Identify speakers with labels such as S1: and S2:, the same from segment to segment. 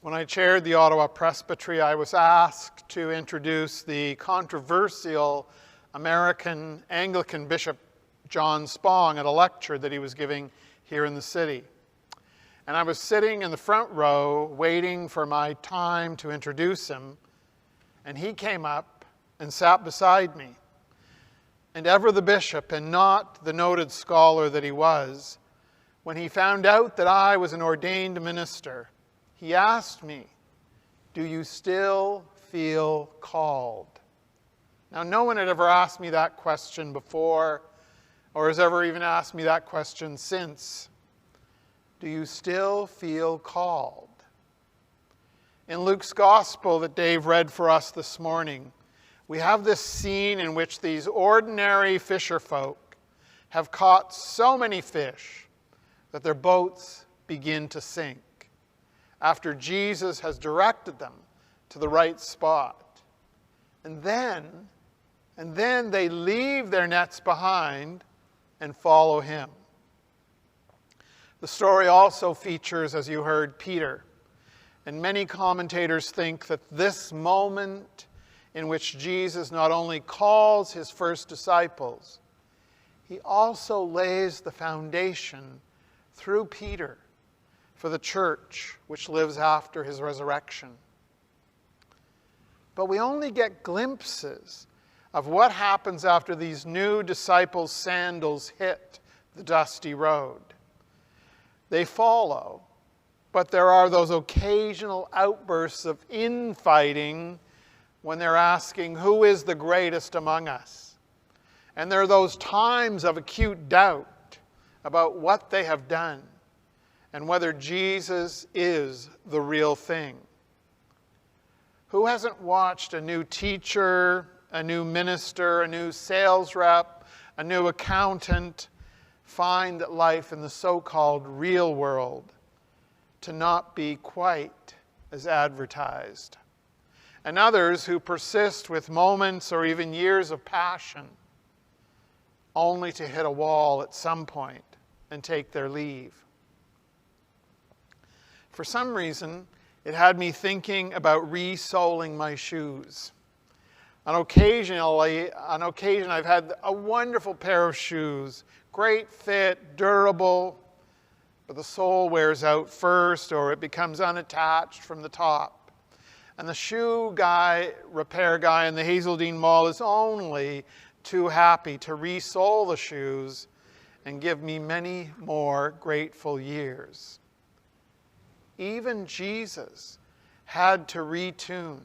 S1: When I chaired the Ottawa Presbytery, I was asked to introduce the controversial American Anglican Bishop John Spong at a lecture that he was giving here in the city. And I was sitting in the front row waiting for my time to introduce him, and he came up and sat beside me. And ever the bishop, and not the noted scholar that he was, when he found out that I was an ordained minister, he asked me, "Do you still feel called?" Now, no one had ever asked me that question before, or has ever even asked me that question since. Do you still feel called? In Luke's gospel that Dave read for us this morning, we have this scene in which these ordinary fisher folk have caught so many fish that their boats begin to sink after Jesus has directed them to the right spot. And then they leave their nets behind and follow him. The story also features, as you heard, Peter. And many commentators think that this moment in which Jesus not only calls his first disciples, he also lays the foundation through Peter for the church which lives after his resurrection. But we only get glimpses of what happens after these new disciples' sandals hit the dusty road. They follow, but there are those occasional outbursts of infighting when they're asking, who is the greatest among us? And there are those times of acute doubt about what they have done and whether Jesus is the real thing. Who hasn't watched a new teacher, a new minister, a new sales rep, a new accountant find that life in the so-called real world to not be quite as advertised? And others who persist with moments or even years of passion only to hit a wall at some point and take their leave. For some reason, it had me thinking about re-soling my shoes. On occasion, I've had a wonderful pair of shoes, great fit, durable, but the sole wears out first or it becomes unattached from the top. And the shoe guy, repair guy in the Hazeldean Mall is only too happy to re-sole the shoes and give me many more grateful years. Even Jesus had to retune,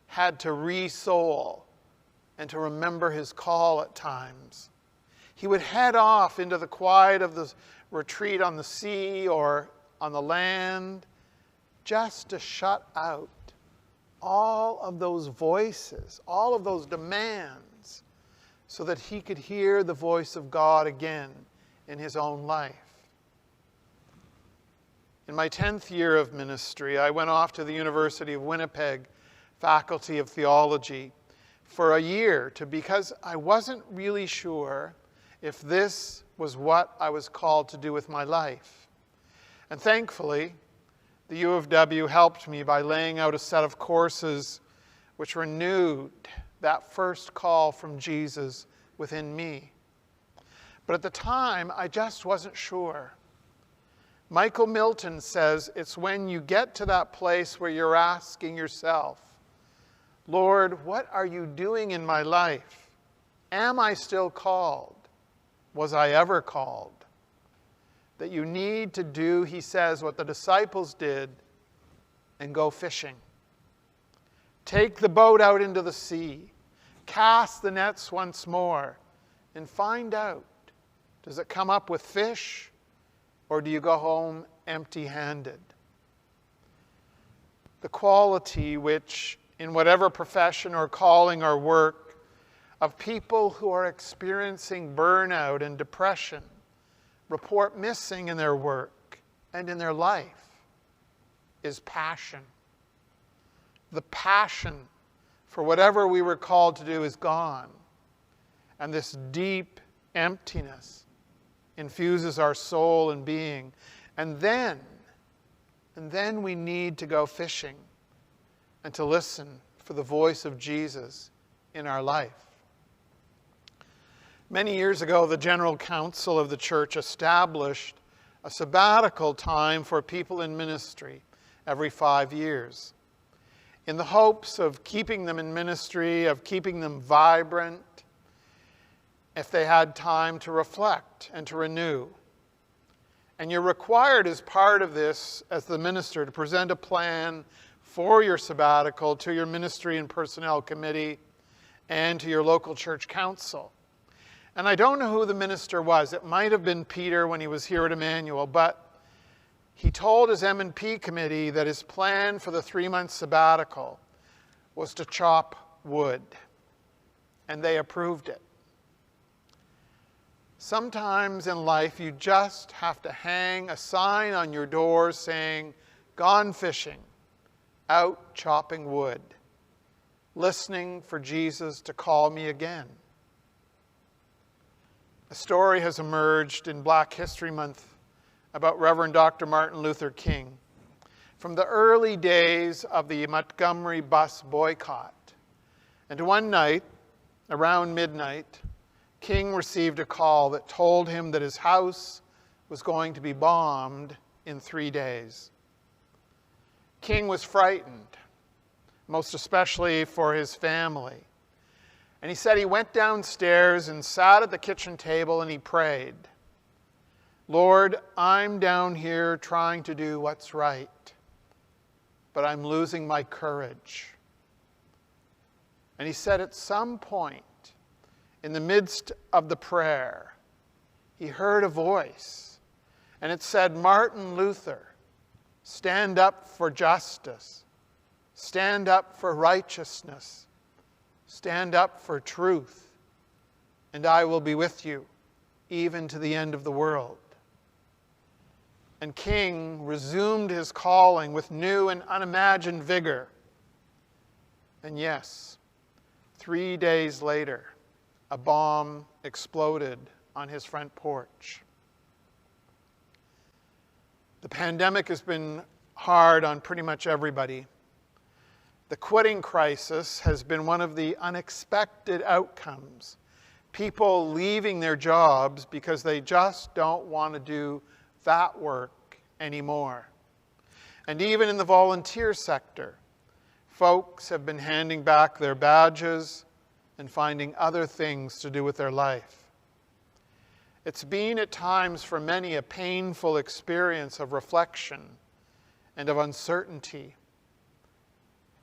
S1: had to re-sole, and to remember his call at times. He would head off into the quiet of the retreat on the sea or on the land just to shut out all of those voices, all of those demands, so that he could hear the voice of God again in his own life. In my 10th year of ministry, I went off to the University of Winnipeg Faculty of Theology for a year because I wasn't really sure if this was what I was called to do with my life. And thankfully, the U of W helped me by laying out a set of courses which renewed that first call from Jesus within me. But at the time, I just wasn't sure. Michael Milton says it's when you get to that place where you're asking yourself, Lord, what are you doing in my life? Am I still called? Was I ever called? That you need to do, he says, what the disciples did and go fishing. Take the boat out into the sea, cast the nets once more, and find out, does it come up with fish? Or do you go home empty-handed? The quality which, in whatever profession or calling or work, of people who are experiencing burnout and depression report missing in their work and in their life is passion. The passion for whatever we were called to do is gone. And this deep emptiness infuses our soul and being. And then And then we need to go fishing and to listen for the voice of Jesus in our life. Many years ago, the General Council of the Church established a sabbatical time for people in ministry every 5 years, in the hopes of keeping them in ministry, of keeping them vibrant, if they had time to reflect and to renew. And you're required as part of this, as the minister, to present a plan for your sabbatical to your ministry and personnel committee and to your local church council. And I don't know who the minister was. It might have been Peter when he was here at Emmanuel, but he told his M&P committee that his plan for the 3-month sabbatical was to chop wood, and they approved it. Sometimes in life you just have to hang a sign on your door saying, "Gone fishing, out chopping wood, listening for Jesus to call me again." A story has emerged in Black History Month about Reverend Dr. Martin Luther King from the early days of the Montgomery bus boycott. And one night, around midnight, King received a call that told him that his house was going to be bombed in 3 days. King was frightened, most especially for his family. And he said he went downstairs and sat at the kitchen table and he prayed, "Lord, I'm down here trying to do what's right, but I'm losing my courage." And he said at some point, in the midst of the prayer, he heard a voice, and it said, "Martin Luther, stand up for justice, stand up for righteousness, stand up for truth, and I will be with you, even to the end of the world." And King resumed his calling with new and unimagined vigor. And yes, 3 days later, a bomb exploded on his front porch. The pandemic has been hard on pretty much everybody. The quitting crisis has been one of the unexpected outcomes. People leaving their jobs because they just don't want to do that work anymore. And even in the volunteer sector, folks have been handing back their badges and finding other things to do with their life. It's been at times for many a painful experience of reflection and of uncertainty.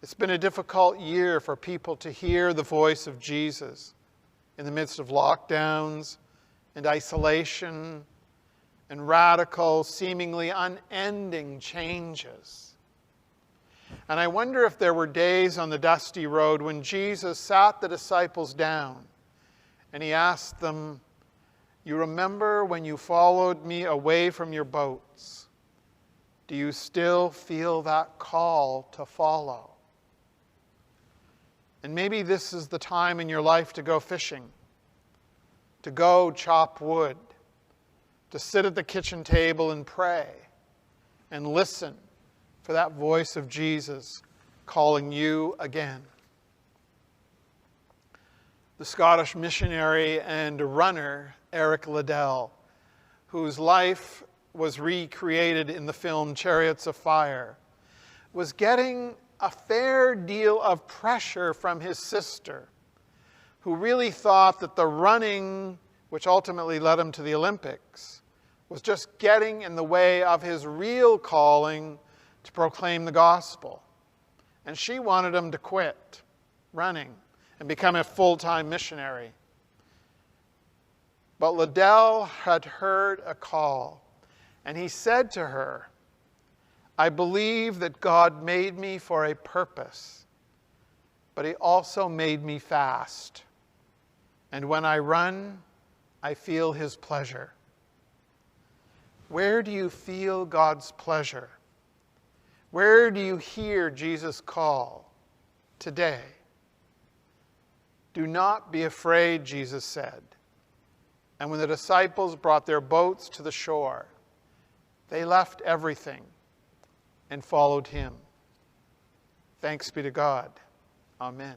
S1: It's been a difficult year for people to hear the voice of Jesus in the midst of lockdowns and isolation and radical, seemingly unending changes. And I wonder if there were days on the dusty road when Jesus sat the disciples down and he asked them, "You remember when you followed me away from your boats? Do you still feel that call to follow?" And maybe this is the time in your life to go fishing, to go chop wood, to sit at the kitchen table and pray and listen for that voice of Jesus calling you again. The Scottish missionary and runner Eric Liddell, whose life was recreated in the film Chariots of Fire, was getting a fair deal of pressure from his sister, who really thought that the running, which ultimately led him to the Olympics, was just getting in the way of his real calling to proclaim the gospel. And she wanted him to quit running and become a full-time missionary. But Liddell had heard a call, and he said to her, "I believe that God made me for a purpose, but he also made me fast. And when I run, I feel his pleasure." Where do you feel God's pleasure? Where do you hear Jesus' call today? "Do not be afraid," Jesus said. And when the disciples brought their boats to the shore, they left everything and followed him. Thanks be to God. Amen.